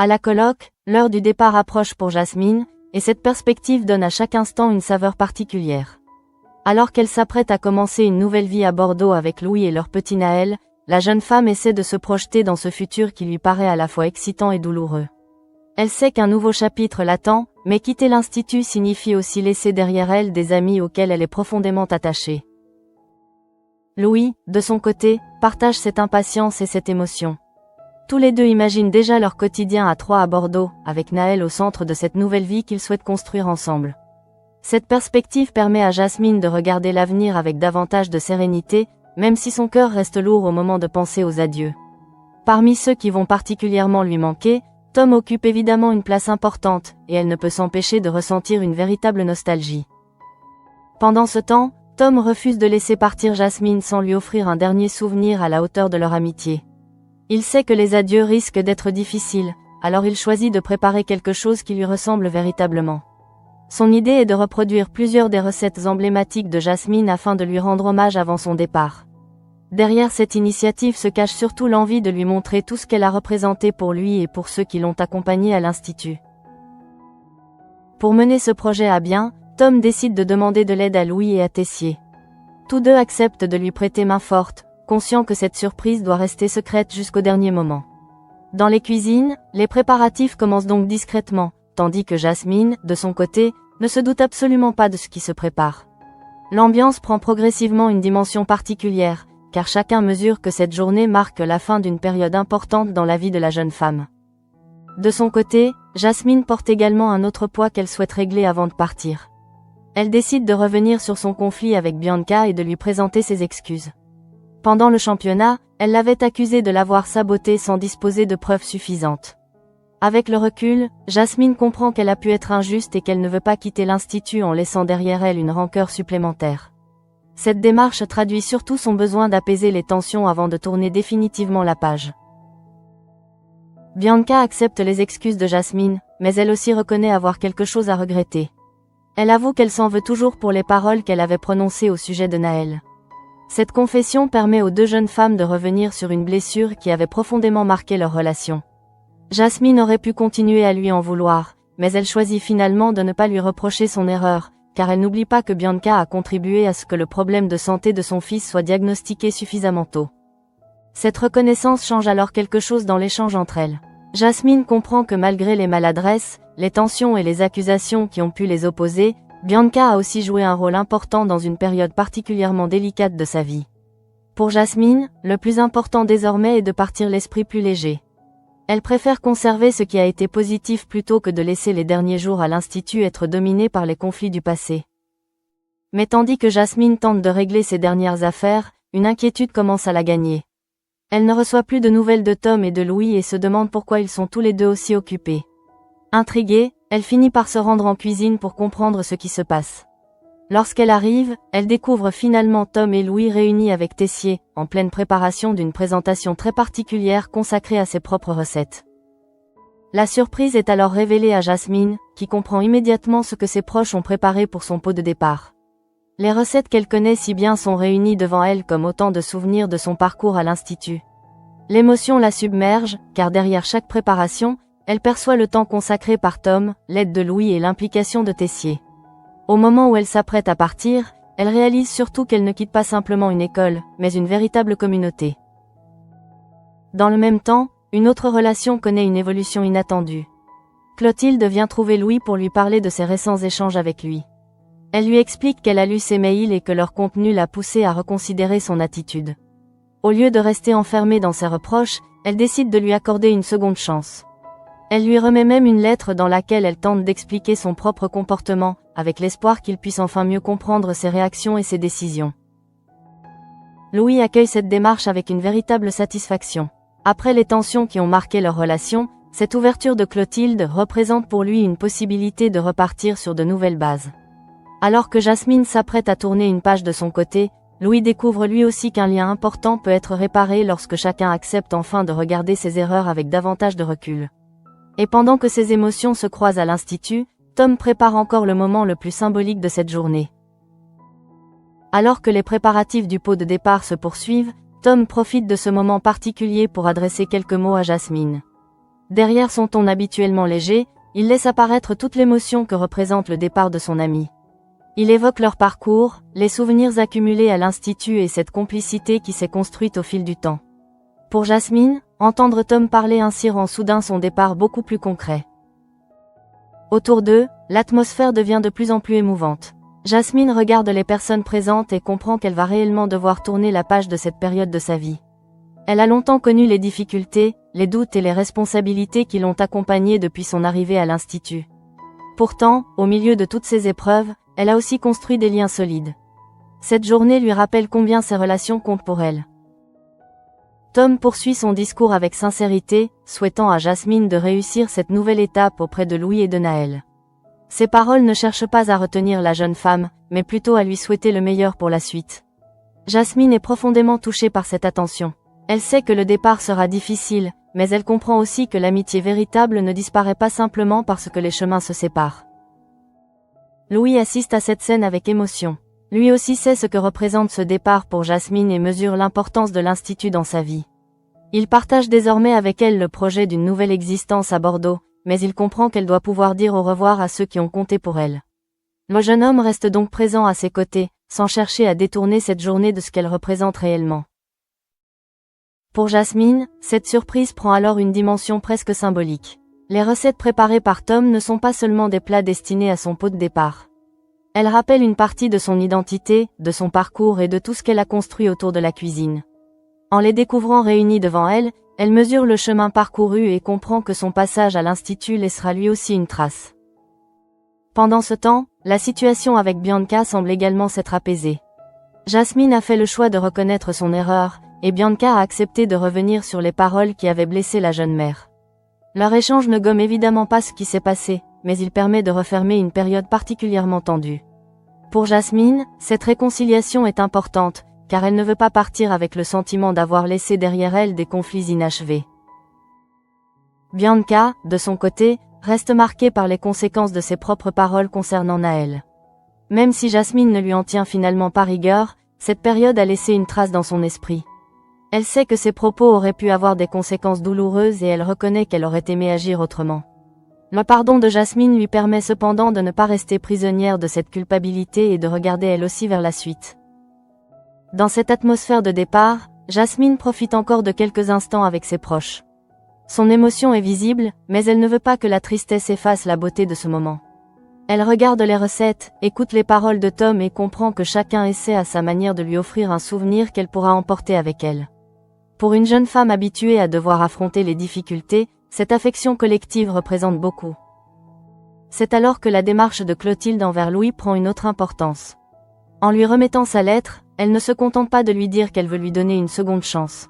À la colloque, l'heure du départ approche pour Jasmine, et cette perspective donne à chaque instant une saveur particulière. Alors qu'elle s'apprête à commencer une nouvelle vie à Bordeaux avec Louis et leur petit Naël, la jeune femme essaie de se projeter dans ce futur qui lui paraît à la fois excitant et douloureux. Elle sait qu'un nouveau chapitre l'attend, mais quitter l'institut signifie aussi laisser derrière elle des amis auxquels elle est profondément attachée. Louis, de son côté, partage cette impatience et cette émotion. Tous les deux imaginent déjà leur quotidien à trois à Bordeaux, avec Naël au centre de cette nouvelle vie qu'ils souhaitent construire ensemble. Cette perspective permet à Jasmine de regarder l'avenir avec davantage de sérénité, même si son cœur reste lourd au moment de penser aux adieux. Parmi ceux qui vont particulièrement lui manquer, Tom occupe évidemment une place importante, et elle ne peut s'empêcher de ressentir une véritable nostalgie. Pendant ce temps, Tom refuse de laisser partir Jasmine sans lui offrir un dernier souvenir à la hauteur de leur amitié. Il sait que les adieux risquent d'être difficiles, alors il choisit de préparer quelque chose qui lui ressemble véritablement. Son idée est de reproduire plusieurs des recettes emblématiques de Jasmine afin de lui rendre hommage avant son départ. Derrière cette initiative se cache surtout l'envie de lui montrer tout ce qu'elle a représenté pour lui et pour ceux qui l'ont accompagné à l'Institut. Pour mener ce projet à bien, Tom décide de demander de l'aide à Louis et à Tessier. Tous deux acceptent de lui prêter main forte, conscients que cette surprise doit rester secrète jusqu'au dernier moment. Dans les cuisines, les préparatifs commencent donc discrètement, tandis que Jasmine, de son côté, ne se doute absolument pas de ce qui se prépare. L'ambiance prend progressivement une dimension particulière, car chacun mesure que cette journée marque la fin d'une période importante dans la vie de la jeune femme. De son côté, Jasmine porte également un autre poids qu'elle souhaite régler avant de partir. Elle décide de revenir sur son conflit avec Bianca et de lui présenter ses excuses. Pendant le championnat, elle l'avait accusée de l'avoir sabotée sans disposer de preuves suffisantes. Avec le recul, Jasmine comprend qu'elle a pu être injuste et qu'elle ne veut pas quitter l'Institut en laissant derrière elle une rancœur supplémentaire. Cette démarche traduit surtout son besoin d'apaiser les tensions avant de tourner définitivement la page. Bianca accepte les excuses de Jasmine, mais elle aussi reconnaît avoir quelque chose à regretter. Elle avoue qu'elle s'en veut toujours pour les paroles qu'elle avait prononcées au sujet de Naël. Cette confession permet aux deux jeunes femmes de revenir sur une blessure qui avait profondément marqué leur relation. Jasmine aurait pu continuer à lui en vouloir, mais elle choisit finalement de ne pas lui reprocher son erreur, car elle n'oublie pas que Bianca a contribué à ce que le problème de santé de son fils soit diagnostiqué suffisamment tôt. Cette reconnaissance change alors quelque chose dans l'échange entre elles. Jasmine comprend que malgré les maladresses, les tensions et les accusations qui ont pu les opposer, Bianca a aussi joué un rôle important dans une période particulièrement délicate de sa vie. Pour Jasmine, le plus important désormais est de partir l'esprit plus léger. Elle préfère conserver ce qui a été positif plutôt que de laisser les derniers jours à l'Institut être dominés par les conflits du passé. Mais tandis que Jasmine tente de régler ses dernières affaires, une inquiétude commence à la gagner. Elle ne reçoit plus de nouvelles de Tom et de Louis et se demande pourquoi ils sont tous les deux aussi occupés. Intriguée, elle finit par se rendre en cuisine pour comprendre ce qui se passe. Lorsqu'elle arrive, elle découvre finalement Tom et Louis réunis avec Tessier, en pleine préparation d'une présentation très particulière consacrée à ses propres recettes. La surprise est alors révélée à Jasmine, qui comprend immédiatement ce que ses proches ont préparé pour son pot de départ. Les recettes qu'elle connaît si bien sont réunies devant elle comme autant de souvenirs de son parcours à l'Institut. L'émotion la submerge, car derrière chaque préparation, elle perçoit le temps consacré par Tom, l'aide de Louis et l'implication de Tessier. Au moment où elle s'apprête à partir, elle réalise surtout qu'elle ne quitte pas simplement une école, mais une véritable communauté. Dans le même temps, une autre relation connaît une évolution inattendue. Clotilde vient trouver Louis pour lui parler de ses récents échanges avec lui. Elle lui explique qu'elle a lu ses mails et que leur contenu l'a poussée à reconsidérer son attitude. Au lieu de rester enfermée dans ses reproches, elle décide de lui accorder une seconde chance. Elle lui remet même une lettre dans laquelle elle tente d'expliquer son propre comportement, avec l'espoir qu'il puisse enfin mieux comprendre ses réactions et ses décisions. Louis accueille cette démarche avec une véritable satisfaction. Après les tensions qui ont marqué leur relation, cette ouverture de Clotilde représente pour lui une possibilité de repartir sur de nouvelles bases. Alors que Jasmine s'apprête à tourner une page de son côté, Louis découvre lui aussi qu'un lien important peut être réparé lorsque chacun accepte enfin de regarder ses erreurs avec davantage de recul. Et pendant que ses émotions se croisent à l'Institut, Tom prépare encore le moment le plus symbolique de cette journée. Alors que les préparatifs du pot de départ se poursuivent, Tom profite de ce moment particulier pour adresser quelques mots à Jasmine. Derrière son ton habituellement léger, il laisse apparaître toute l'émotion que représente le départ de son ami. Il évoque leur parcours, les souvenirs accumulés à l'institut et cette complicité qui s'est construite au fil du temps. Pour Jasmine, entendre Tom parler ainsi rend soudain son départ beaucoup plus concret. Autour d'eux, l'atmosphère devient de plus en plus émouvante. Jasmine regarde les personnes présentes et comprend qu'elle va réellement devoir tourner la page de cette période de sa vie. Elle a longtemps connu les difficultés, les doutes et les responsabilités qui l'ont accompagnée depuis son arrivée à l'institut. Pourtant, au milieu de toutes ces épreuves, elle a aussi construit des liens solides. Cette journée lui rappelle combien ses relations comptent pour elle. Tom poursuit son discours avec sincérité, souhaitant à Jasmine de réussir cette nouvelle étape auprès de Louis et de Naël. Ses paroles ne cherchent pas à retenir la jeune femme, mais plutôt à lui souhaiter le meilleur pour la suite. Jasmine est profondément touchée par cette attention. Elle sait que le départ sera difficile, mais elle comprend aussi que l'amitié véritable ne disparaît pas simplement parce que les chemins se séparent. Louis assiste à cette scène avec émotion. Lui aussi sait ce que représente ce départ pour Jasmine et mesure l'importance de l'institut dans sa vie. Il partage désormais avec elle le projet d'une nouvelle existence à Bordeaux, mais il comprend qu'elle doit pouvoir dire au revoir à ceux qui ont compté pour elle. Le jeune homme reste donc présent à ses côtés, sans chercher à détourner cette journée de ce qu'elle représente réellement. Pour Jasmine, cette surprise prend alors une dimension presque symbolique. Les recettes préparées par Tom ne sont pas seulement des plats destinés à son pot de départ. Elles rappellent une partie de son identité, de son parcours et de tout ce qu'elle a construit autour de la cuisine. En les découvrant réunis devant elle, elle mesure le chemin parcouru et comprend que son passage à l'institut laissera lui aussi une trace. Pendant ce temps, la situation avec Bianca semble également s'être apaisée. Jasmine a fait le choix de reconnaître son erreur, et Bianca a accepté de revenir sur les paroles qui avaient blessé la jeune mère. Leur échange ne gomme évidemment pas ce qui s'est passé, mais il permet de refermer une période particulièrement tendue. Pour Jasmine, cette réconciliation est importante, car elle ne veut pas partir avec le sentiment d'avoir laissé derrière elle des conflits inachevés. Bianca, de son côté, reste marquée par les conséquences de ses propres paroles concernant Naël. Même si Jasmine ne lui en tient finalement pas rigueur, cette période a laissé une trace dans son esprit. Elle sait que ses propos auraient pu avoir des conséquences douloureuses et elle reconnaît qu'elle aurait aimé agir autrement. Le pardon de Jasmine lui permet cependant de ne pas rester prisonnière de cette culpabilité et de regarder elle aussi vers la suite. Dans cette atmosphère de départ, Jasmine profite encore de quelques instants avec ses proches. Son émotion est visible, mais elle ne veut pas que la tristesse efface la beauté de ce moment. Elle regarde les recettes, écoute les paroles de Tom et comprend que chacun essaie à sa manière de lui offrir un souvenir qu'elle pourra emporter avec elle. Pour une jeune femme habituée à devoir affronter les difficultés, cette affection collective représente beaucoup. C'est alors que la démarche de Clotilde envers Louis prend une autre importance. En lui remettant sa lettre, elle ne se contente pas de lui dire qu'elle veut lui donner une seconde chance.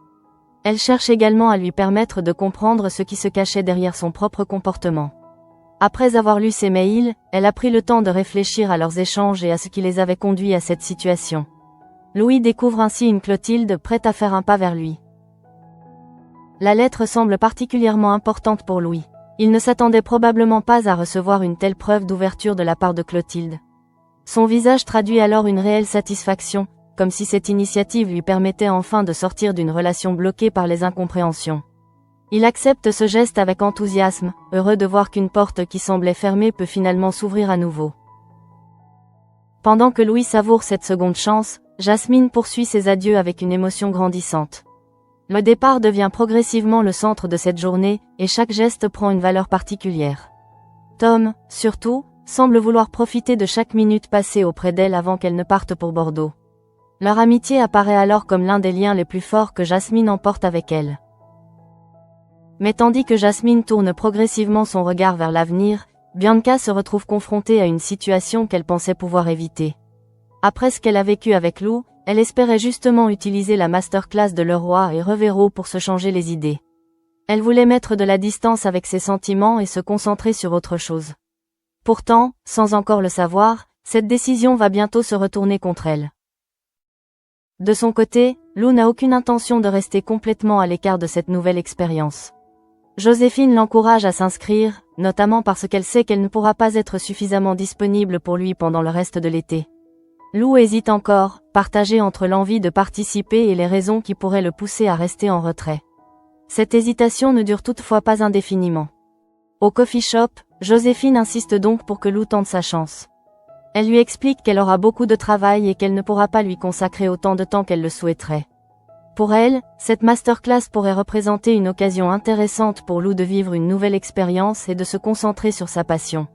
Elle cherche également à lui permettre de comprendre ce qui se cachait derrière son propre comportement. Après avoir lu ses mails, elle a pris le temps de réfléchir à leurs échanges et à ce qui les avait conduits à cette situation. Louis découvre ainsi une Clotilde prête à faire un pas vers lui. La lettre semble particulièrement importante pour Louis. Il ne s'attendait probablement pas à recevoir une telle preuve d'ouverture de la part de Clotilde. Son visage traduit alors une réelle satisfaction, comme si cette initiative lui permettait enfin de sortir d'une relation bloquée par les incompréhensions. Il accepte ce geste avec enthousiasme, heureux de voir qu'une porte qui semblait fermée peut finalement s'ouvrir à nouveau. Pendant que Louis savoure cette seconde chance, Jasmine poursuit ses adieux avec une émotion grandissante. Le départ devient progressivement le centre de cette journée, et chaque geste prend une valeur particulière. Tom, surtout, semble vouloir profiter de chaque minute passée auprès d'elle avant qu'elle ne parte pour Bordeaux. Leur amitié apparaît alors comme l'un des liens les plus forts que Jasmine emporte avec elle. Mais tandis que Jasmine tourne progressivement son regard vers l'avenir, Bianca se retrouve confrontée à une situation qu'elle pensait pouvoir éviter. Après ce qu'elle a vécu avec Lou, elle espérait justement utiliser la masterclass de Leroy et Revero pour se changer les idées. Elle voulait mettre de la distance avec ses sentiments et se concentrer sur autre chose. Pourtant, sans encore le savoir, cette décision va bientôt se retourner contre elle. De son côté, Lou n'a aucune intention de rester complètement à l'écart de cette nouvelle expérience. Joséphine l'encourage à s'inscrire, notamment parce qu'elle sait qu'elle ne pourra pas être suffisamment disponible pour lui pendant le reste de l'été. Lou hésite encore, partagé entre l'envie de participer et les raisons qui pourraient le pousser à rester en retrait. Cette hésitation ne dure toutefois pas indéfiniment. Au coffee shop, Joséphine insiste donc pour que Lou tente sa chance. Elle lui explique qu'elle aura beaucoup de travail et qu'elle ne pourra pas lui consacrer autant de temps qu'elle le souhaiterait. Pour elle, cette masterclass pourrait représenter une occasion intéressante pour Lou de vivre une nouvelle expérience et de se concentrer sur sa passion.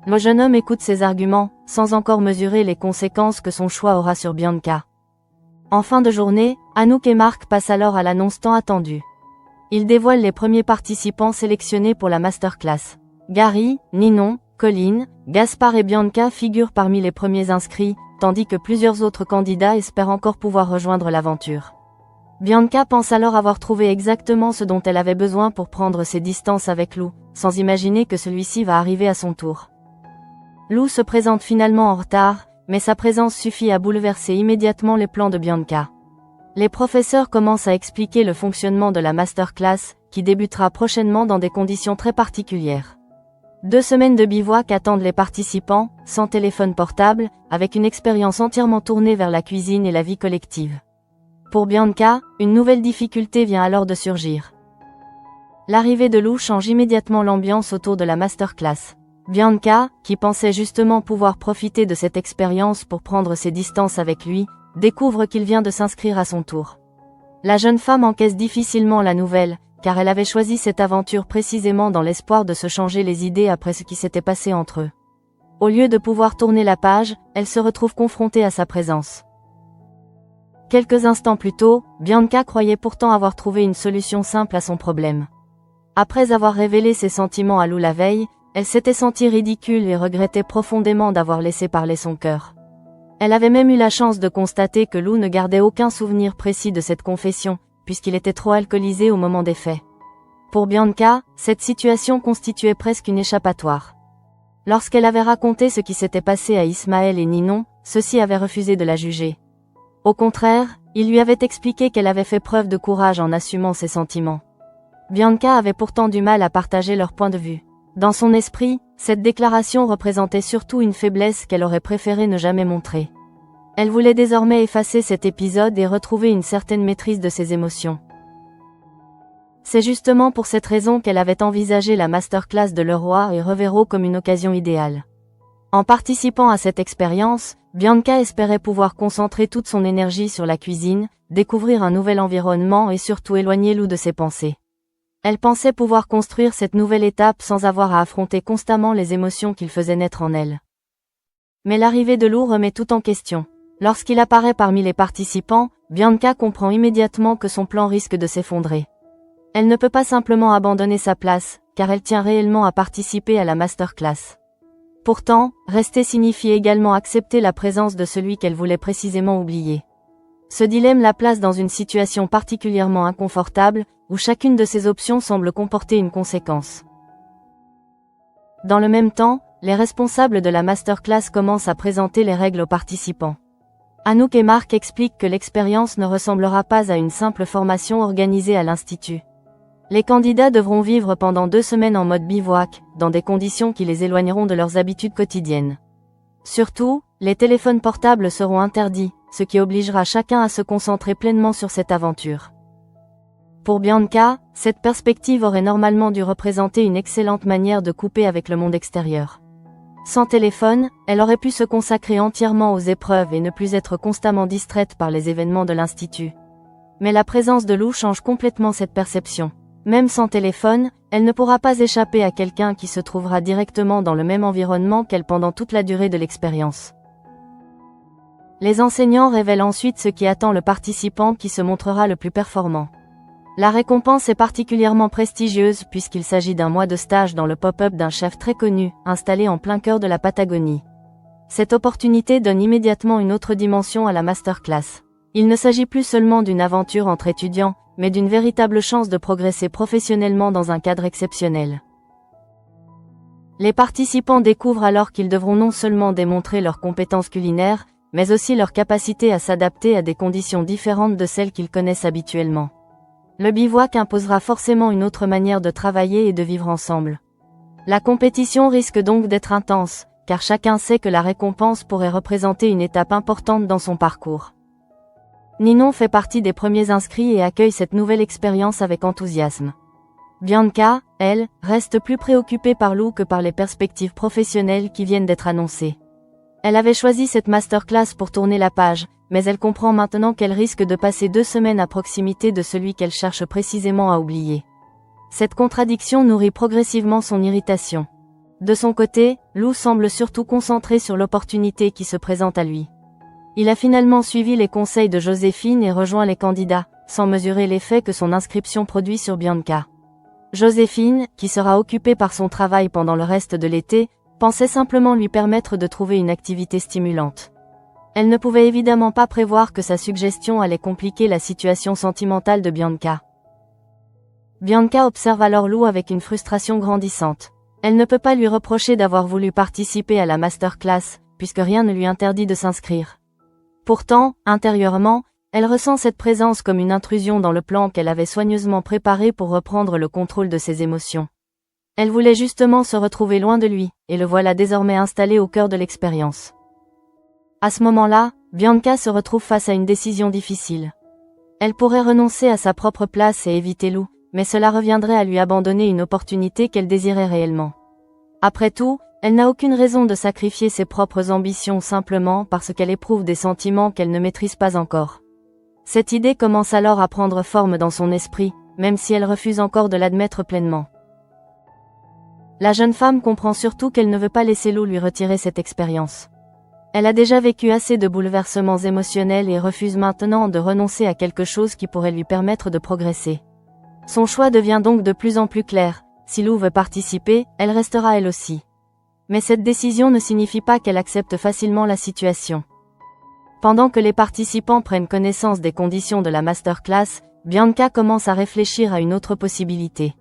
Le jeune homme écoute ses arguments, sans encore mesurer les conséquences que son choix aura sur Bianca. En fin de journée, Anouk et Marc passent alors à l'annonce tant attendue. Ils dévoilent les premiers participants sélectionnés pour la masterclass. Gary, Ninon, Colin, Gaspard et Bianca figurent parmi les premiers inscrits, tandis que plusieurs autres candidats espèrent encore pouvoir rejoindre l'aventure. Bianca pense alors avoir trouvé exactement ce dont elle avait besoin pour prendre ses distances avec Lou, sans imaginer que celui-ci va arriver à son tour. Lou se présente finalement en retard, mais sa présence suffit à bouleverser immédiatement les plans de Bianca. Les professeurs commencent à expliquer le fonctionnement de la masterclass, qui débutera prochainement dans des conditions très particulières. 2 semaines de bivouac attendent les participants, sans téléphone portable, avec une expérience entièrement tournée vers la cuisine et la vie collective. Pour Bianca, une nouvelle difficulté vient alors de surgir. L'arrivée de Lou change immédiatement l'ambiance autour de la masterclass. Bianca, qui pensait justement pouvoir profiter de cette expérience pour prendre ses distances avec lui, découvre qu'il vient de s'inscrire à son tour. La jeune femme encaisse difficilement la nouvelle, car elle avait choisi cette aventure précisément dans l'espoir de se changer les idées après ce qui s'était passé entre eux. Au lieu de pouvoir tourner la page, elle se retrouve confrontée à sa présence. Quelques instants plus tôt, Bianca croyait pourtant avoir trouvé une solution simple à son problème. Après avoir révélé ses sentiments à Lou la veille, elle s'était sentie ridicule et regrettait profondément d'avoir laissé parler son cœur. Elle avait même eu la chance de constater que Lou ne gardait aucun souvenir précis de cette confession, puisqu'il était trop alcoolisé au moment des faits. Pour Bianca, cette situation constituait presque une échappatoire. Lorsqu'elle avait raconté ce qui s'était passé à Ismaël et Ninon, ceux-ci avaient refusé de la juger. Au contraire, il lui avait expliqué qu'elle avait fait preuve de courage en assumant ses sentiments. Bianca avait pourtant du mal à partager leur point de vue. Dans son esprit, cette déclaration représentait surtout une faiblesse qu'elle aurait préféré ne jamais montrer. Elle voulait désormais effacer cet épisode et retrouver une certaine maîtrise de ses émotions. C'est justement pour cette raison qu'elle avait envisagé la masterclass de Leroy et Revero comme une occasion idéale. En participant à cette expérience, Bianca espérait pouvoir concentrer toute son énergie sur la cuisine, découvrir un nouvel environnement et surtout éloigner Lou de ses pensées. Elle pensait pouvoir construire cette nouvelle étape sans avoir à affronter constamment les émotions qu'il faisait naître en elle. Mais l'arrivée de Lou remet tout en question. Lorsqu'il apparaît parmi les participants, Bianca comprend immédiatement que son plan risque de s'effondrer. Elle ne peut pas simplement abandonner sa place, car elle tient réellement à participer à la masterclass. Pourtant, rester signifie également accepter la présence de celui qu'elle voulait précisément oublier. Ce dilemme la place dans une situation particulièrement inconfortable, où chacune de ses options semble comporter une conséquence. Dans le même temps, les responsables de la masterclass commencent à présenter les règles aux participants. Anouk et Marc expliquent que l'expérience ne ressemblera pas à une simple formation organisée à l'Institut. Les candidats devront vivre pendant 2 semaines en mode bivouac, dans des conditions qui les éloigneront de leurs habitudes quotidiennes. Surtout, les téléphones portables seront interdits, ce qui obligera chacun à se concentrer pleinement sur cette aventure. Pour Bianca, cette perspective aurait normalement dû représenter une excellente manière de couper avec le monde extérieur. Sans téléphone, elle aurait pu se consacrer entièrement aux épreuves et ne plus être constamment distraite par les événements de l'Institut. Mais la présence de Lou change complètement cette perception. Même sans téléphone, elle ne pourra pas échapper à quelqu'un qui se trouvera directement dans le même environnement qu'elle pendant toute la durée de l'expérience. Les enseignants révèlent ensuite ce qui attend le participant qui se montrera le plus performant. La récompense est particulièrement prestigieuse puisqu'il s'agit d'un mois de stage dans le pop-up d'un chef très connu, installé en plein cœur de la Patagonie. Cette opportunité donne immédiatement une autre dimension à la masterclass. Il ne s'agit plus seulement d'une aventure entre étudiants, mais d'une véritable chance de progresser professionnellement dans un cadre exceptionnel. Les participants découvrent alors qu'ils devront non seulement démontrer leurs compétences culinaires, mais aussi leur capacité à s'adapter à des conditions différentes de celles qu'ils connaissent habituellement. Le bivouac imposera forcément une autre manière de travailler et de vivre ensemble. La compétition risque donc d'être intense, car chacun sait que la récompense pourrait représenter une étape importante dans son parcours. Ninon fait partie des premiers inscrits et accueille cette nouvelle expérience avec enthousiasme. Bianca, elle, reste plus préoccupée par Lou que par les perspectives professionnelles qui viennent d'être annoncées. Elle avait choisi cette masterclass pour tourner la page, mais elle comprend maintenant qu'elle risque de passer 2 semaines à proximité de celui qu'elle cherche précisément à oublier. Cette contradiction nourrit progressivement son irritation. De son côté, Lou semble surtout concentré sur l'opportunité qui se présente à lui. Il a finalement suivi les conseils de Joséphine et rejoint les candidats, sans mesurer l'effet que son inscription produit sur Bianca. Joséphine, qui sera occupée par son travail pendant le reste de l'été, pensait simplement lui permettre de trouver une activité stimulante. Elle ne pouvait évidemment pas prévoir que sa suggestion allait compliquer la situation sentimentale de Bianca. Bianca observe alors Lou avec une frustration grandissante. Elle ne peut pas lui reprocher d'avoir voulu participer à la masterclass, puisque rien ne lui interdit de s'inscrire. Pourtant, intérieurement, elle ressent cette présence comme une intrusion dans le plan qu'elle avait soigneusement préparé pour reprendre le contrôle de ses émotions. Elle voulait justement se retrouver loin de lui, et le voilà désormais installé au cœur de l'expérience. À ce moment-là, Bianca se retrouve face à une décision difficile. Elle pourrait renoncer à sa propre place et éviter Lou, mais cela reviendrait à lui abandonner une opportunité qu'elle désirait réellement. Après tout, elle n'a aucune raison de sacrifier ses propres ambitions simplement parce qu'elle éprouve des sentiments qu'elle ne maîtrise pas encore. Cette idée commence alors à prendre forme dans son esprit, même si elle refuse encore de l'admettre pleinement. La jeune femme comprend surtout qu'elle ne veut pas laisser Lou lui retirer cette expérience. Elle a déjà vécu assez de bouleversements émotionnels et refuse maintenant de renoncer à quelque chose qui pourrait lui permettre de progresser. Son choix devient donc de plus en plus clair. Si Lou veut participer, elle restera elle aussi. Mais cette décision ne signifie pas qu'elle accepte facilement la situation. Pendant que les participants prennent connaissance des conditions de la masterclass, Bianca commence à réfléchir à une autre possibilité.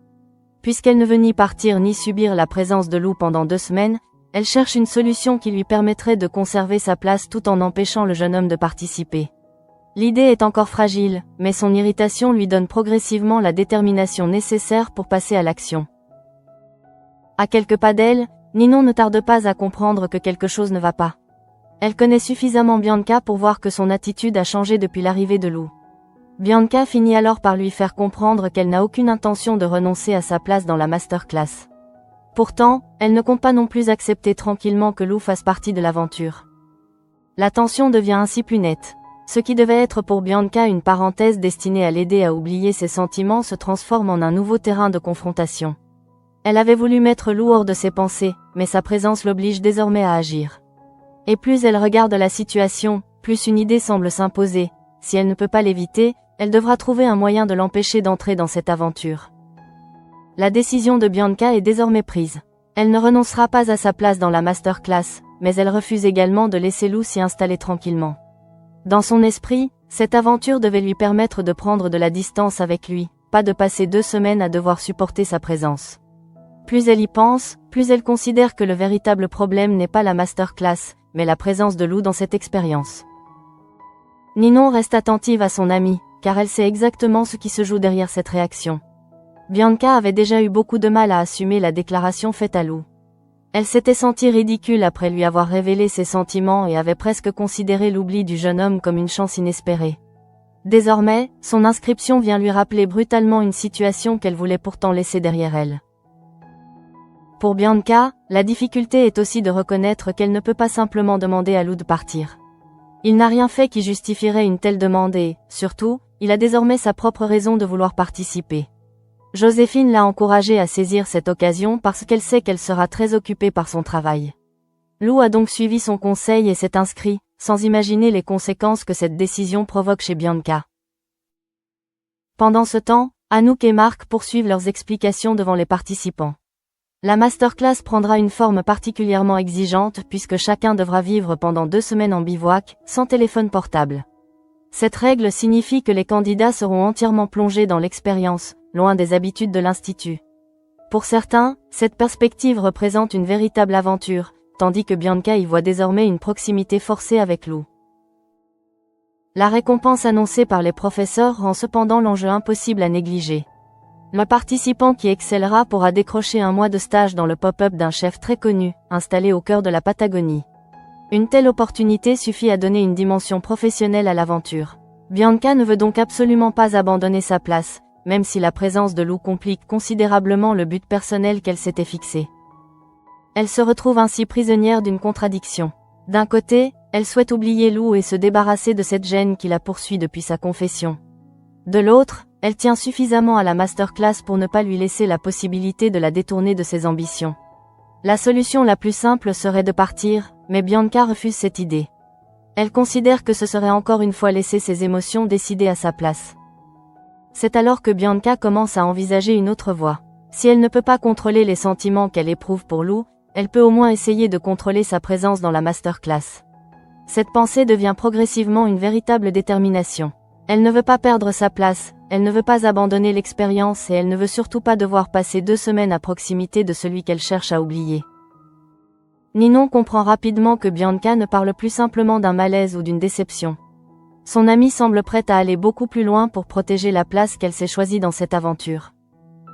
Puisqu'elle ne veut ni partir ni subir la présence de Lou pendant 2 semaines, elle cherche une solution qui lui permettrait de conserver sa place tout en empêchant le jeune homme de participer. L'idée est encore fragile, mais son irritation lui donne progressivement la détermination nécessaire pour passer à l'action. À quelques pas d'elle, Ninon ne tarde pas à comprendre que quelque chose ne va pas. Elle connaît suffisamment Bianca pour voir que son attitude a changé depuis l'arrivée de Lou. Bianca finit alors par lui faire comprendre qu'elle n'a aucune intention de renoncer à sa place dans la masterclass. Pourtant, elle ne compte pas non plus accepter tranquillement que Lou fasse partie de l'aventure. La tension devient ainsi plus nette. Ce qui devait être pour Bianca une parenthèse destinée à l'aider à oublier ses sentiments se transforme en un nouveau terrain de confrontation. Elle avait voulu mettre Lou hors de ses pensées, mais sa présence l'oblige désormais à agir. Et plus elle regarde la situation, plus une idée semble s'imposer. Si elle ne peut pas l'éviter, elle devra trouver un moyen de l'empêcher d'entrer dans cette aventure. La décision de Bianca est désormais prise. Elle ne renoncera pas à sa place dans la masterclass, mais elle refuse également de laisser Lou s'y installer tranquillement. Dans son esprit, cette aventure devait lui permettre de prendre de la distance avec lui, pas de passer 2 semaines à devoir supporter sa présence. Plus elle y pense, plus elle considère que le véritable problème n'est pas la masterclass, mais la présence de Lou dans cette expérience. Ninon reste attentive à son amie, car elle sait exactement ce qui se joue derrière cette réaction. Bianca avait déjà eu beaucoup de mal à assumer la déclaration faite à Lou. Elle s'était sentie ridicule après lui avoir révélé ses sentiments et avait presque considéré l'oubli du jeune homme comme une chance inespérée. Désormais, son inscription vient lui rappeler brutalement une situation qu'elle voulait pourtant laisser derrière elle. Pour Bianca, la difficulté est aussi de reconnaître qu'elle ne peut pas simplement demander à Lou de partir. Il n'a rien fait qui justifierait une telle demande et, surtout, il a désormais sa propre raison de vouloir participer. Joséphine l'a encouragée à saisir cette occasion parce qu'elle sait qu'elle sera très occupée par son travail. Lou a donc suivi son conseil et s'est inscrit, sans imaginer les conséquences que cette décision provoque chez Bianca. Pendant ce temps, Anouk et Marc poursuivent leurs explications devant les participants. La masterclass prendra une forme particulièrement exigeante puisque chacun devra vivre pendant 2 semaines en bivouac, sans téléphone portable. Cette règle signifie que les candidats seront entièrement plongés dans l'expérience, loin des habitudes de l'Institut. Pour certains, cette perspective représente une véritable aventure, tandis que Bianca y voit désormais une proximité forcée avec Lou. La récompense annoncée par les professeurs rend cependant l'enjeu impossible à négliger. Le participant qui excellera pourra décrocher un mois de stage dans le pop-up d'un chef très connu, installé au cœur de la Patagonie. Une telle opportunité suffit à donner une dimension professionnelle à l'aventure. Bianca ne veut donc absolument pas abandonner sa place, même si la présence de Lou complique considérablement le but personnel qu'elle s'était fixé. Elle se retrouve ainsi prisonnière d'une contradiction. D'un côté, elle souhaite oublier Lou et se débarrasser de cette gêne qui la poursuit depuis sa confession. De l'autre, elle tient suffisamment à la masterclass pour ne pas lui laisser la possibilité de la détourner de ses ambitions. La solution la plus simple serait de partir, mais Bianca refuse cette idée. Elle considère que ce serait encore une fois laisser ses émotions décider à sa place. C'est alors que Bianca commence à envisager une autre voie. Si elle ne peut pas contrôler les sentiments qu'elle éprouve pour Lou, elle peut au moins essayer de contrôler sa présence dans la masterclass. Cette pensée devient progressivement une véritable détermination. Elle ne veut pas perdre sa place, elle ne veut pas abandonner l'expérience et elle ne veut surtout pas devoir passer 2 semaines à proximité de celui qu'elle cherche à oublier. Ninon comprend rapidement que Bianca ne parle plus simplement d'un malaise ou d'une déception. Son amie semble prête à aller beaucoup plus loin pour protéger la place qu'elle s'est choisie dans cette aventure.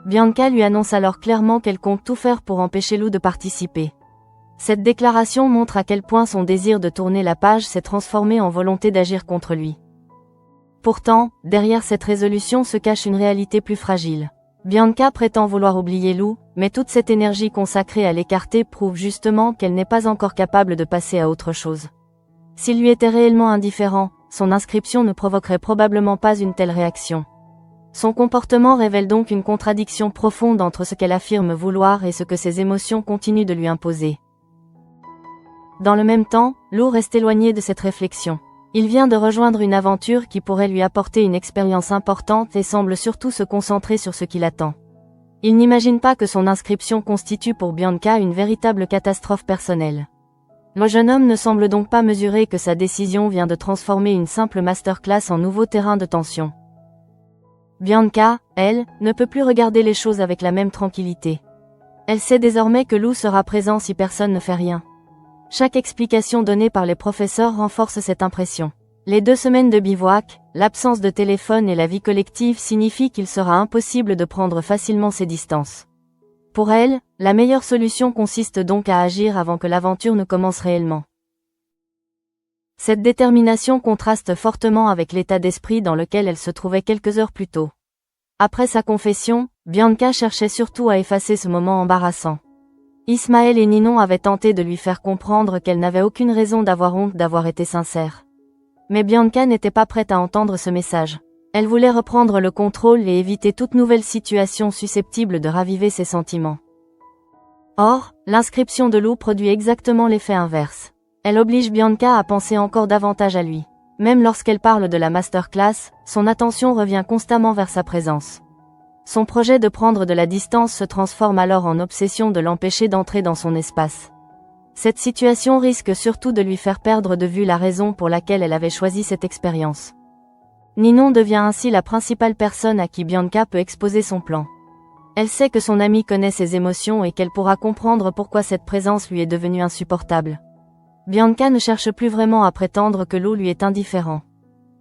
Bianca lui annonce alors clairement qu'elle compte tout faire pour empêcher Lou de participer. Cette déclaration montre à quel point son désir de tourner la page s'est transformé en volonté d'agir contre lui. Pourtant, derrière cette résolution se cache une réalité plus fragile. Bianca prétend vouloir oublier Lou, mais toute cette énergie consacrée à l'écarter prouve justement qu'elle n'est pas encore capable de passer à autre chose. S'il lui était réellement indifférent, son inscription ne provoquerait probablement pas une telle réaction. Son comportement révèle donc une contradiction profonde entre ce qu'elle affirme vouloir et ce que ses émotions continuent de lui imposer. Dans le même temps, Lou reste éloigné de cette réflexion. Il vient de rejoindre une aventure qui pourrait lui apporter une expérience importante et semble surtout se concentrer sur ce qui l'attend. Il n'imagine pas que son inscription constitue pour Bianca une véritable catastrophe personnelle. Le jeune homme ne semble donc pas mesurer que sa décision vient de transformer une simple masterclass en nouveau terrain de tension. Bianca, elle, ne peut plus regarder les choses avec la même tranquillité. Elle sait désormais que Lou sera présent si personne ne fait rien. Chaque explication donnée par les professeurs renforce cette impression. Les 2 semaines de bivouac, l'absence de téléphone et la vie collective signifient qu'il sera impossible de prendre facilement ses distances. Pour elle, la meilleure solution consiste donc à agir avant que l'aventure ne commence réellement. Cette détermination contraste fortement avec l'état d'esprit dans lequel elle se trouvait quelques heures plus tôt. Après sa confession, Bianca cherchait surtout à effacer ce moment embarrassant. Ismaël et Ninon avaient tenté de lui faire comprendre qu'elle n'avait aucune raison d'avoir honte d'avoir été sincère. Mais Bianca n'était pas prête à entendre ce message. Elle voulait reprendre le contrôle et éviter toute nouvelle situation susceptible de raviver ses sentiments. Or, l'inscription de Lou produit exactement l'effet inverse. Elle oblige Bianca à penser encore davantage à lui. Même lorsqu'elle parle de la masterclass, son attention revient constamment vers sa présence. Son projet de prendre de la distance se transforme alors en obsession de l'empêcher d'entrer dans son espace. Cette situation risque surtout de lui faire perdre de vue la raison pour laquelle elle avait choisi cette expérience. Ninon devient ainsi la principale personne à qui Bianca peut exposer son plan. Elle sait que son amie connaît ses émotions et qu'elle pourra comprendre pourquoi cette présence lui est devenue insupportable. Bianca ne cherche plus vraiment à prétendre que Lou lui est indifférent.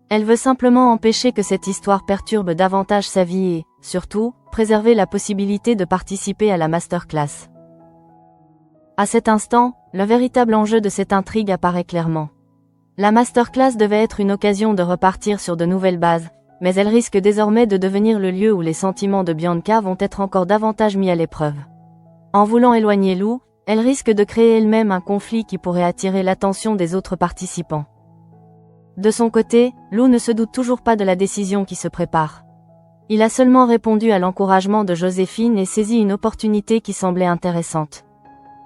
Elle veut simplement empêcher que cette histoire perturbe davantage sa vie et, surtout, préserver la possibilité de participer à la masterclass. À cet instant, le véritable enjeu de cette intrigue apparaît clairement. La masterclass devait être une occasion de repartir sur de nouvelles bases, mais elle risque désormais de devenir le lieu où les sentiments de Bianca vont être encore davantage mis à l'épreuve. En voulant éloigner Lou, elle risque de créer elle-même un conflit qui pourrait attirer l'attention des autres participants. De son côté, Lou ne se doute toujours pas de la décision qui se prépare. Il a seulement répondu à l'encouragement de Joséphine et saisi une opportunité qui semblait intéressante.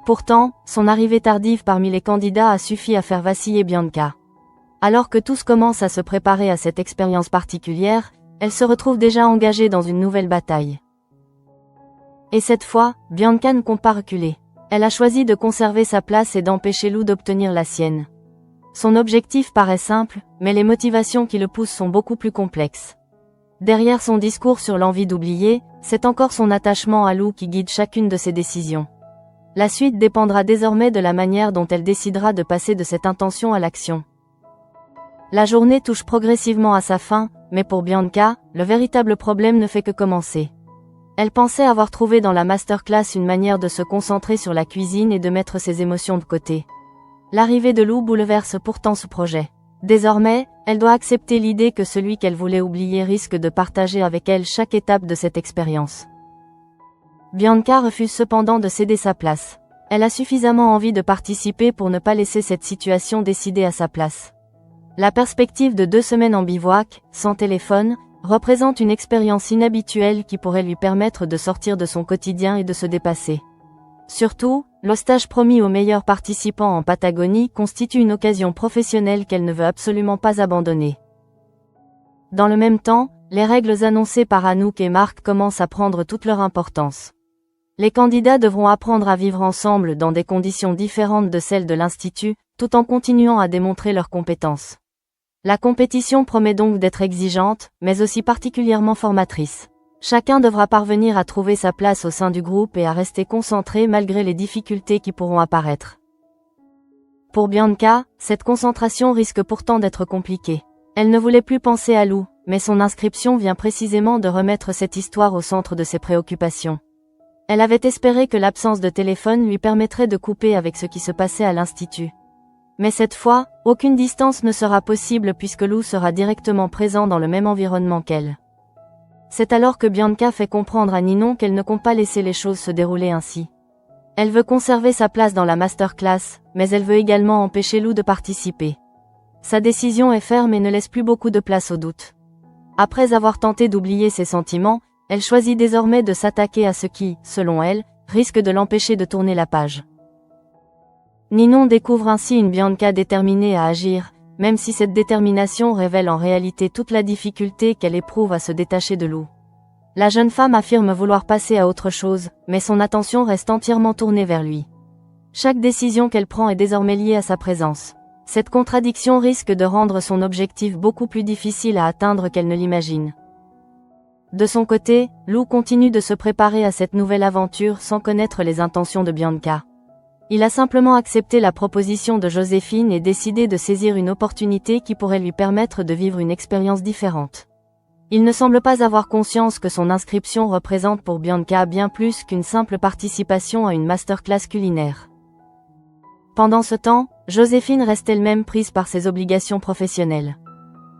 Pourtant, son arrivée tardive parmi les candidats a suffi à faire vaciller Bianca. Alors que tous commencent à se préparer à cette expérience particulière, elle se retrouve déjà engagée dans une nouvelle bataille. Et cette fois, Bianca ne compte pas reculer. Elle a choisi de conserver sa place et d'empêcher Lou d'obtenir la sienne. Son objectif paraît simple, mais les motivations qui le poussent sont beaucoup plus complexes. Derrière son discours sur l'envie d'oublier, c'est encore son attachement à Lou qui guide chacune de ses décisions. La suite dépendra désormais de la manière dont elle décidera de passer de cette intention à l'action. La journée touche progressivement à sa fin, mais pour Bianca, le véritable problème ne fait que commencer. Elle pensait avoir trouvé dans la masterclass une manière de se concentrer sur la cuisine et de mettre ses émotions de côté. L'arrivée de Lou bouleverse pourtant ce projet. Désormais, elle doit accepter l'idée que celui qu'elle voulait oublier risque de partager avec elle chaque étape de cette expérience. Bianca refuse cependant de céder sa place. Elle a suffisamment envie de participer pour ne pas laisser cette situation décider à sa place. La perspective de 2 semaines en bivouac, sans téléphone, représente une expérience inhabituelle qui pourrait lui permettre de sortir de son quotidien et de se dépasser. Surtout, le stage promis aux meilleurs participants en Patagonie constitue une occasion professionnelle qu'elle ne veut absolument pas abandonner. Dans le même temps, les règles annoncées par Anouk et Marc commencent à prendre toute leur importance. Les candidats devront apprendre à vivre ensemble dans des conditions différentes de celles de l'Institut, tout en continuant à démontrer leurs compétences. La compétition promet donc d'être exigeante, mais aussi particulièrement formatrice. Chacun devra parvenir à trouver sa place au sein du groupe et à rester concentré malgré les difficultés qui pourront apparaître. Pour Bianca, cette concentration risque pourtant d'être compliquée. Elle ne voulait plus penser à Lou, mais son inscription vient précisément de remettre cette histoire au centre de ses préoccupations. Elle avait espéré que l'absence de téléphone lui permettrait de couper avec ce qui se passait à l'Institut. Mais cette fois, aucune distance ne sera possible puisque Lou sera directement présent dans le même environnement qu'elle. C'est alors que Bianca fait comprendre à Ninon qu'elle ne compte pas laisser les choses se dérouler ainsi. Elle veut conserver sa place dans la masterclass, mais elle veut également empêcher Lou de participer. Sa décision est ferme et ne laisse plus beaucoup de place au doute. Après avoir tenté d'oublier ses sentiments, elle choisit désormais de s'attaquer à ce qui, selon elle, risque de l'empêcher de tourner la page. Ninon découvre ainsi une Bianca déterminée à agir, même si cette détermination révèle en réalité toute la difficulté qu'elle éprouve à se détacher de Lou. La jeune femme affirme vouloir passer à autre chose, mais son attention reste entièrement tournée vers lui. Chaque décision qu'elle prend est désormais liée à sa présence. Cette contradiction risque de rendre son objectif beaucoup plus difficile à atteindre qu'elle ne l'imagine. De son côté, Lou continue de se préparer à cette nouvelle aventure sans connaître les intentions de Bianca. Il a simplement accepté la proposition de Joséphine et décidé de saisir une opportunité qui pourrait lui permettre de vivre une expérience différente. Il ne semble pas avoir conscience que son inscription représente pour Bianca bien plus qu'une simple participation à une masterclass culinaire. Pendant ce temps, Joséphine reste elle-même prise par ses obligations professionnelles.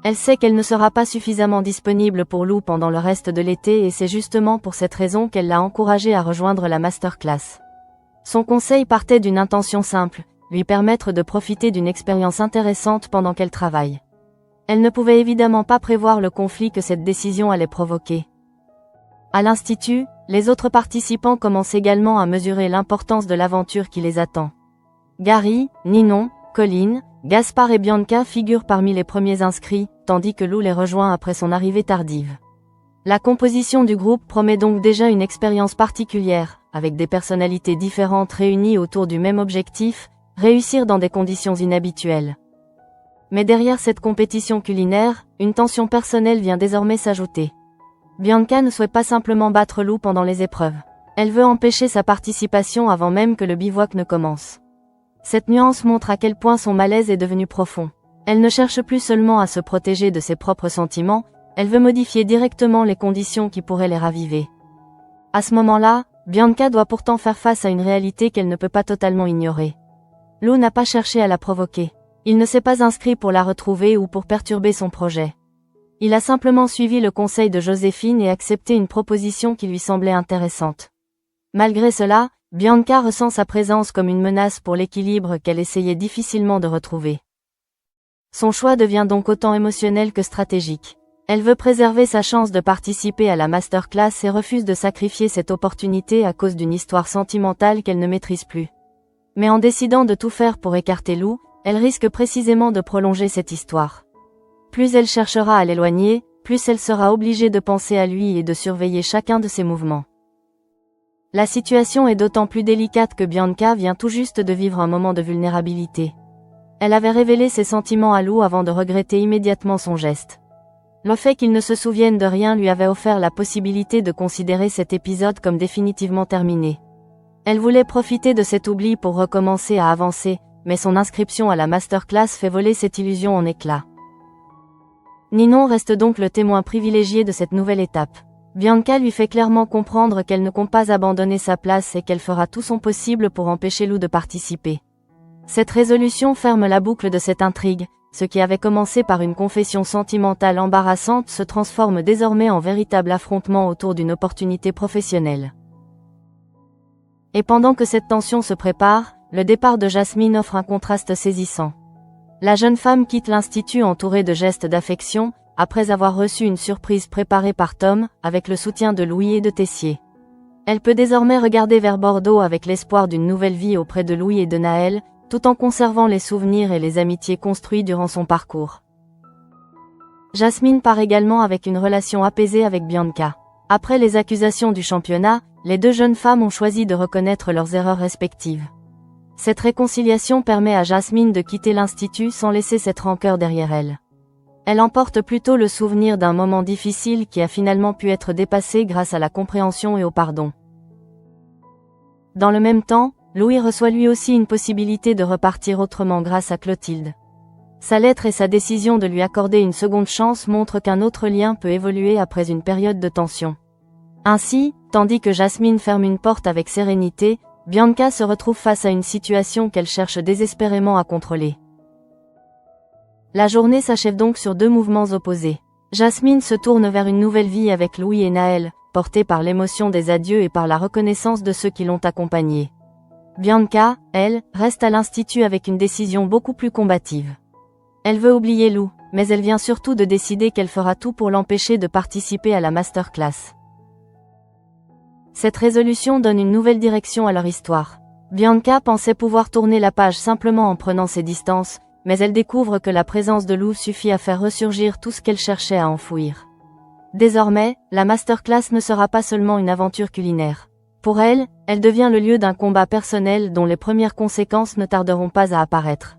Elle sait qu'elle ne sera pas suffisamment disponible pour Lou pendant le reste de l'été et c'est justement pour cette raison qu'elle l'a encouragée à rejoindre la masterclass. Son conseil partait d'une intention simple, lui permettre de profiter d'une expérience intéressante pendant qu'elle travaille. Elle ne pouvait évidemment pas prévoir le conflit que cette décision allait provoquer. À l'Institut, les autres participants commencent également à mesurer l'importance de l'aventure qui les attend. Gary, Ninon, Colline, Gaspard et Bianca figurent parmi les premiers inscrits, tandis que Lou les rejoint après son arrivée tardive. La composition du groupe promet donc déjà une expérience particulière, avec des personnalités différentes réunies autour du même objectif, réussir dans des conditions inhabituelles. Mais derrière cette compétition culinaire, une tension personnelle vient désormais s'ajouter. Bianca ne souhaite pas simplement battre Lou pendant les épreuves. Elle veut empêcher sa participation avant même que le bivouac ne commence. Cette nuance montre à quel point son malaise est devenu profond. Elle ne cherche plus seulement à se protéger de ses propres sentiments, elle veut modifier directement les conditions qui pourraient les raviver. À ce moment-là, Bianca doit pourtant faire face à une réalité qu'elle ne peut pas totalement ignorer. Lou n'a pas cherché à la provoquer. Il ne s'est pas inscrit pour la retrouver ou pour perturber son projet. Il a simplement suivi le conseil de Joséphine et accepté une proposition qui lui semblait intéressante. Malgré cela, Bianca ressent sa présence comme une menace pour l'équilibre qu'elle essayait difficilement de retrouver. Son choix devient donc autant émotionnel que stratégique. Elle veut préserver sa chance de participer à la masterclass et refuse de sacrifier cette opportunité à cause d'une histoire sentimentale qu'elle ne maîtrise plus. Mais en décidant de tout faire pour écarter Lou, elle risque précisément de prolonger cette histoire. Plus elle cherchera à l'éloigner, plus elle sera obligée de penser à lui et de surveiller chacun de ses mouvements. La situation est d'autant plus délicate que Bianca vient tout juste de vivre un moment de vulnérabilité. Elle avait révélé ses sentiments à Lou avant de regretter immédiatement son geste. Le fait qu'il ne se souvienne de rien lui avait offert la possibilité de considérer cet épisode comme définitivement terminé. Elle voulait profiter de cet oubli pour recommencer à avancer, mais son inscription à la masterclass fait voler cette illusion en éclats. Ninon reste donc le témoin privilégié de cette nouvelle étape. Bianca lui fait clairement comprendre qu'elle ne compte pas abandonner sa place et qu'elle fera tout son possible pour empêcher Lou de participer. Cette résolution ferme la boucle de cette intrigue, ce qui avait commencé par une confession sentimentale embarrassante se transforme désormais en véritable affrontement autour d'une opportunité professionnelle. Et pendant que cette tension se prépare, le départ de Jasmine offre un contraste saisissant. La jeune femme quitte l'institut entourée de gestes d'affection, après avoir reçu une surprise préparée par Tom, avec le soutien de Louis et de Tessier. Elle peut désormais regarder vers Bordeaux avec l'espoir d'une nouvelle vie auprès de Louis et de Naël, tout en conservant les souvenirs et les amitiés construits durant son parcours. Jasmine part également avec une relation apaisée avec Bianca. Après les accusations du championnat, les deux jeunes femmes ont choisi de reconnaître leurs erreurs respectives. Cette réconciliation permet à Jasmine de quitter l'institut sans laisser cette rancœur derrière elle. Elle emporte plutôt le souvenir d'un moment difficile qui a finalement pu être dépassé grâce à la compréhension et au pardon. Dans le même temps, Louis reçoit lui aussi une possibilité de repartir autrement grâce à Clotilde. Sa lettre et sa décision de lui accorder une seconde chance montrent qu'un autre lien peut évoluer après une période de tension. Ainsi, tandis que Jasmine ferme une porte avec sérénité, Bianca se retrouve face à une situation qu'elle cherche désespérément à contrôler. La journée s'achève donc sur deux mouvements opposés. Jasmine se tourne vers une nouvelle vie avec Louis et Naël, portée par l'émotion des adieux et par la reconnaissance de ceux qui l'ont accompagnée. Bianca, elle, reste à l'institut avec une décision beaucoup plus combative. Elle veut oublier Lou, mais elle vient surtout de décider qu'elle fera tout pour l'empêcher de participer à la masterclass. Cette résolution donne une nouvelle direction à leur histoire. Bianca pensait pouvoir tourner la page simplement en prenant ses distances, mais elle découvre que la présence de Lou suffit à faire ressurgir tout ce qu'elle cherchait à enfouir. Désormais, la masterclass ne sera pas seulement une aventure culinaire. Pour elle, elle devient le lieu d'un combat personnel dont les premières conséquences ne tarderont pas à apparaître.